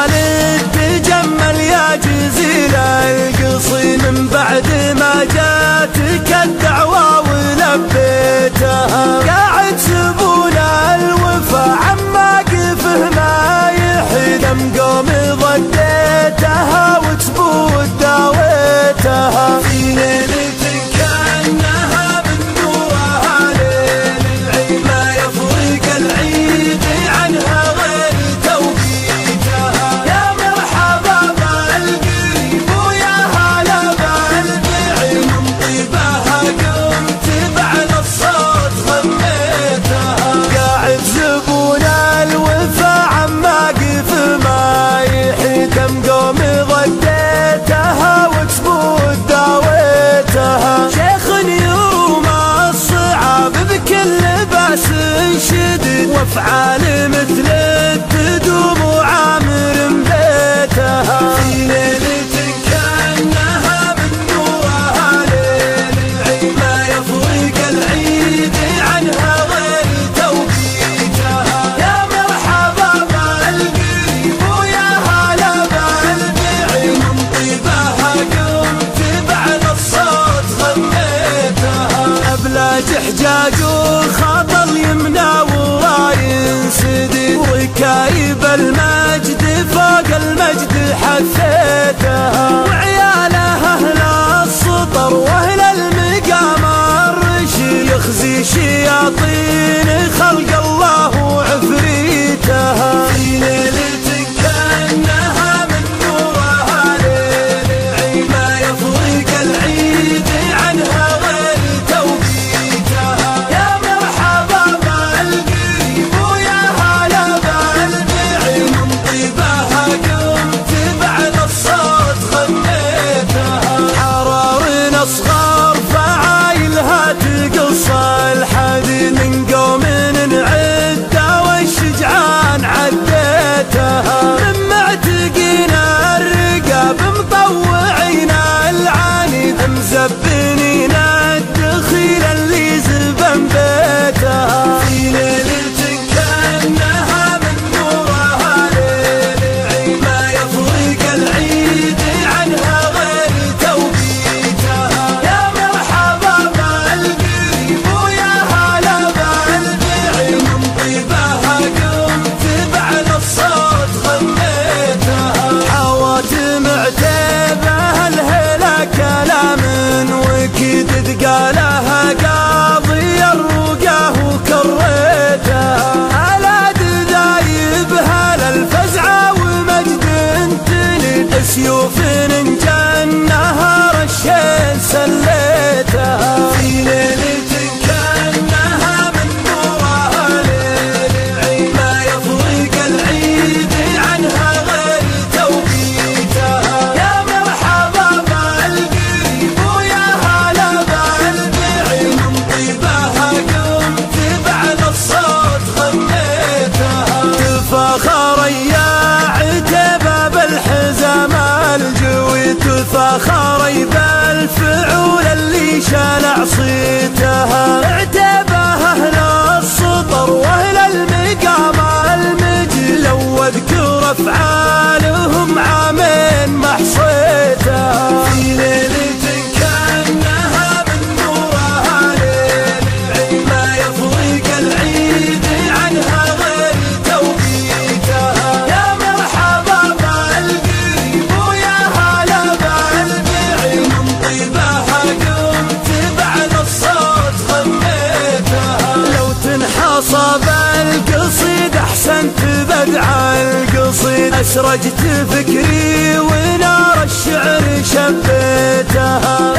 خالد تجمل يا جزيل القصي من بعد ما جاتك الدعوة ولبيتها. قاعد سبون الوفا عما قفه ما يحلم قوم ضديتها وتبود داويتها. في ليلة كأنها من نورها ليل العيد ما يفرق العيد عنها غير توقيتها. يا مرحبا بالقريب ويا هلا بالبعيد من طيبها قمت بعد الصوت غنيتها. قاعد زبون الوفا عما قف ما يحكم قوم ضديتها وتبود داويتها. شيخ يروم الصعاب بكل باس شديد وافعال مثل التدوم وعامر بيتها. في ليلة كأنها من نورها ليل العيد ما يفرق العيد عنها غير توقيتها. يا مرحبا بالقريب ويا هلا بالبعيد من طيبها قمت بعد الصوت غنيتها. أبلاج حجاج وخطل يمنى وراين سديد وركايب المجد فوق المجد حثيتها. وعيالها أهل السطر وأهل المقام الرشيد يخزي شياطين خلق الله وعفريتها. في ليلة كأنها من نورها ليل العيد ما يفرق العيد عنها غير توقيتها. يا مرحبا بالقريب ويا هلا بالبعيد من طيبها قمت بعد الصوت غنيتها. حرار اصغر فعايلها تقص الحديد من قوم نعده والشجعان عديتها. من معتقين الرقاب مطوعين العنيد مزبنين الدخيل اللي زبن بيتها. في ليلة كأنها من نورها ليل العيد ما يفرق العيد عنها غير توقيتها. يا مرحبا بالقريب ويا هلا بالبعيد من طيبها قمت بعد الصوت غنيتها. حواتم عتيبه الهلا كلام وكدد قالها قاضي الرقاه وكريتها. هلا دايبها للفزعه ومجد تلد سيوف جنها رشيل سليتها. في ليلة كأنها من نورها ليل العيد ما يفرق العيد عنها غير توقيتها. يا مرحبا بالقريب ويا هلا بالبعيد من طيبها قمت بعد الصوت غنيتها. تفاخر يا عتيبة بالحزام الجويد تفاخر بالفعول اللي شالع صيتها. عتيبة أهل السطر وأهل المقام المجد لو أذكر أفعالهم عامين ما حصيتها. في ليلة كأنها من نورها ليل العيد ما يفرق العيد عنها غير توقيتها. يا مرحبا بالقريب ويا هلا بالبعيد من طيبها قمت بعد الصوت غنيتها. لو تنحصب القصيد أحسنت بدع القصيد أسرجت فكري ونار الشعر شبيتها.